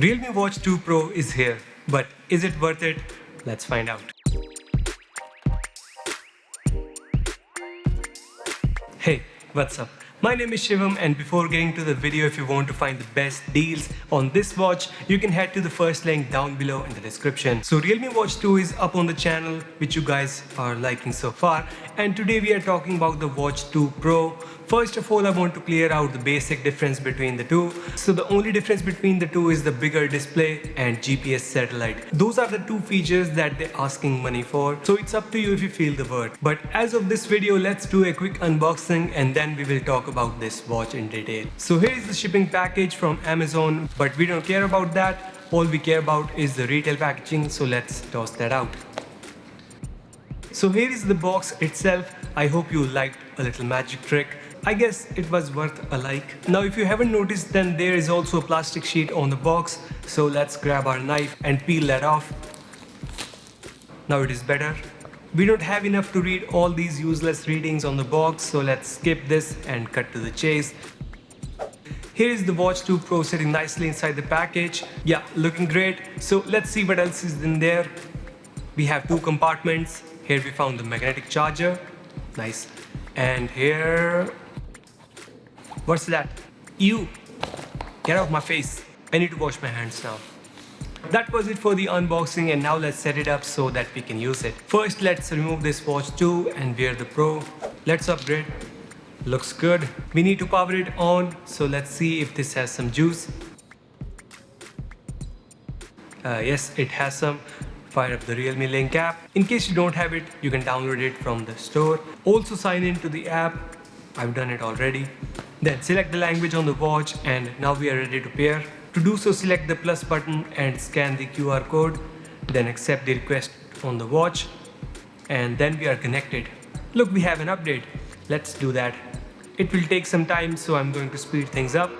Realme Watch 2 Pro is here, but is it worth it? Let's find out. Hey, what's up? My name is Shivam, and before getting to the video, if you want to find the best deals on this watch, you can head to the first link down below in the description. So Realme Watch 2 is up on the channel, which you guys are liking so far, and today we are talking about the Watch 2 Pro. First of all, I want to clear out the basic difference between the two. So the only difference between the two is the bigger display and GPS satellite. Those are the two features that they're asking money for. So it's up to you if you feel the worth. But as of this video, let's do a quick unboxing and then we will talk about this watch in detail. So here is the shipping package from Amazon, but we don't care about that. All we care about is the retail packaging. So let's toss that out. So here is the box itself. I hope you liked a little magic trick. I guess it was worth a like. Now if you haven't noticed, then there is also a plastic sheet on the box. So let's grab our knife and peel that off. Now it is better. We don't have enough to read all these useless readings on the box, so let's skip this and cut to the chase. Here is the Watch 2 Pro sitting nicely inside the package. Yeah, looking great. So let's see what else is in there. We have two compartments. Here we found the magnetic charger. Nice. And here... what's that? Ew! Get out of my face. I need to wash my hands now. That was it for the unboxing, and now let's set it up so that we can use it. First, let's remove this Watch 2 and wear the Pro. Let's upgrade. Looks good. We need to power it on, so let's see if this has some juice. Yes, it has some. Fire up the Realme Link app. In case you don't have it, you can download it from the store. Also sign into the app. I've done it already. Then select the language on the watch, and now we are ready to pair. To do so, select the plus button and scan the QR code. Then accept the request on the watch, and then we are connected. Look, we have an update. Let's do that. It will take some time, so I'm going to speed things up.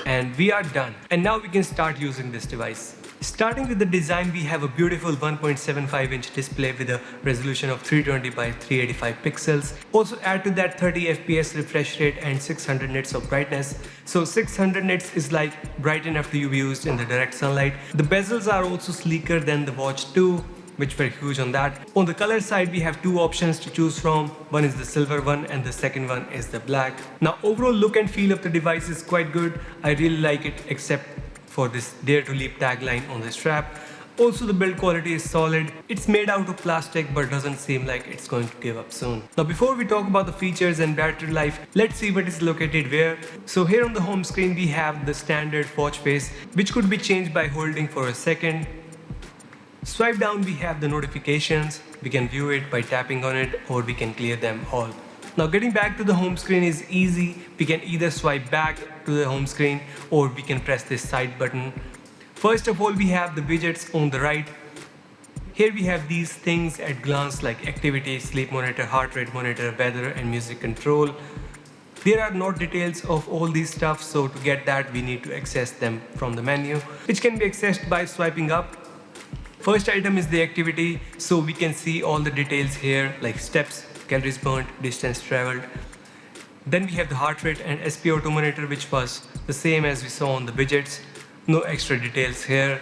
And we are done. And now we can start using this device. Starting with the design, we have a beautiful 1.75-inch display with a resolution of 320 by 385 pixels. Also add to that 30 FPS refresh rate and 600 nits of brightness. So 600 nits is like bright enough to be used in the direct sunlight. The bezels are also sleeker than the Watch 2, which were huge on that. On the color side, we have two options to choose from. One is the silver one and the second one is the black. Now overall look and feel of the device is quite good. I really like it, except for this Dare to Leap tagline on the strap. Also the build quality is solid. It's made out of plastic but doesn't seem like it's going to give up soon. Now before we talk about the features and battery life, let's see what is located where. So here on the home screen we have the standard watch face, which could be changed by holding for a second. Swipe down, we have the notifications. We can view it by tapping on it, or we can clear them all. Now getting back to the home screen is easy. We can either swipe back to the home screen or we can press this side button. First of all, we have the widgets on the right. Here we have these things at glance like activity, sleep monitor, heart rate monitor, weather and music control. There are no details of all these stuff, so to get that we need to access them from the menu, which can be accessed by swiping up. First item is the activity, so we can see all the details here like steps, calories burnt, distance traveled. Then we have the heart rate and SpO2 monitor, which was the same as we saw on the widgets. No extra details here.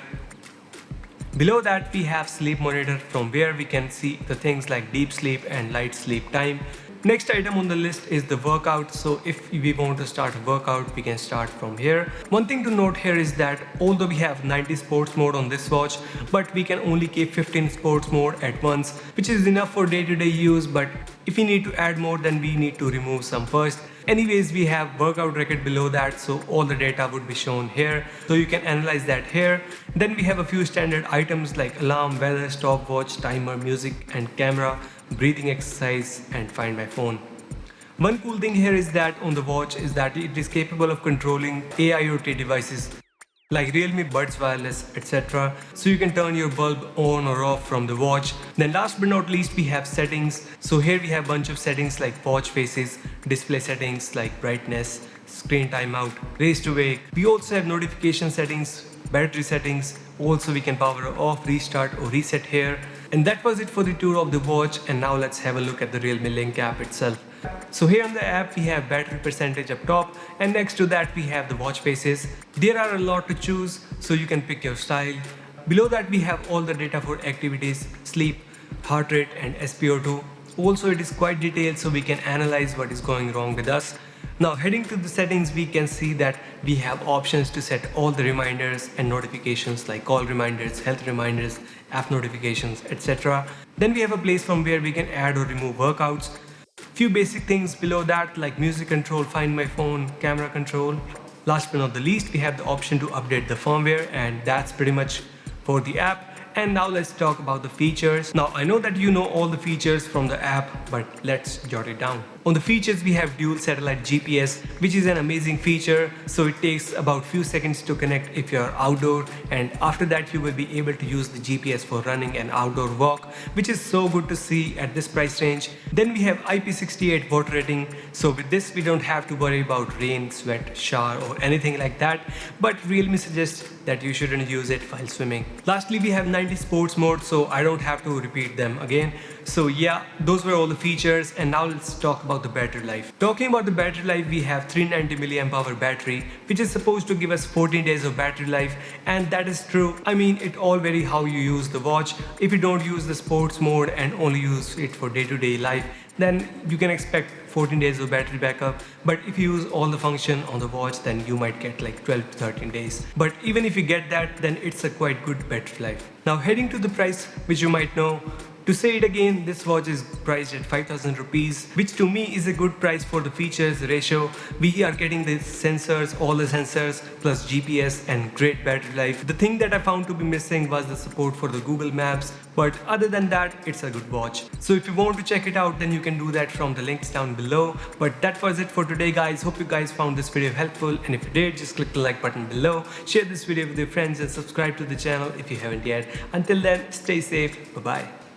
Below that we have sleep monitor, from where we can see the things like deep sleep and light sleep time. Next item on the list is the workout, so if we want to start a workout, we can start from here. One thing to note here is that although we have 90 sports mode on this watch, but we can only keep 15 sports mode at once, which is enough for day-to-day use, but if we need to add more, then we need to remove some first. Anyways, we have workout record below that, so all the data would be shown here, so you can analyze that here. Then we have a few standard items like alarm, weather, stopwatch, timer, music and camera, breathing exercise and find my phone. One cool thing here is that on the watch is that it is capable of controlling AIoT devices like Realme Buds Wireless, etc. So you can turn your bulb on or off from the watch. Then last but not least, we have settings. So here we have a bunch of settings like watch faces, display settings like brightness, screen timeout, raise to wake. We also have notification settings, battery settings. Also we can power off, restart or reset here. And that was it for the tour of the watch, and now let's have a look at the Realme Link app itself. So here on the app we have battery percentage up top, and next to that we have the watch faces. There are a lot to choose, so you can pick your style. Below that we have all the data for activities, sleep, heart rate and SpO2. Also it is quite detailed, so we can analyze what is going wrong with us. Now heading to the settings, we can see that we have options to set all the reminders and notifications like call reminders, health reminders, app notifications, etc. Then we have a place from where we can add or remove workouts. Few basic things below that like music control, find my phone, camera control. Last but not the least, we have the option to update the firmware, and that's pretty much for the app. And now let's talk about the features. Now I know that you know all the features from the app, but let's jot it down. On the features we have dual satellite GPS, which is an amazing feature. So it takes about few seconds to connect if you are outdoor, and after that you will be able to use the GPS for running an outdoor walk, which is so good to see at this price range. Then we have IP68 water rating. So with this we don't have to worry about rain, sweat, shower or anything like that, but Realme suggests that you shouldn't use it while swimming. Lastly, we have 90 sports mode, so I don't have to repeat them again. So yeah, those were all the features, and now let's talk about the battery life. Talking about the battery life, we have 390 mAh battery, which is supposed to give us 14 days of battery life, and that is true. I mean, it all vary how you use the watch. If you don't use the sports mode and only use it for day-to-day life, then you can expect 14 days of battery backup. But if you use all the function on the watch, then you might get like 12 to 13 days. But even if you get that, then it's a quite good battery life. Now heading to the price, which you might know. To say it again, this watch is priced at 5,000 rupees, which to me is a good price for the features ratio. We are getting the sensors, all the sensors, plus GPS and great battery life. The thing that I found to be missing was the support for the Google Maps, but other than that, it's a good watch. So if you want to check it out, then you can do that from the links down below. But that was it for today, guys. Hope you guys found this video helpful, and if you did, just click the like button below, share this video with your friends and subscribe to the channel if you haven't yet. Until then, stay safe. Bye-bye.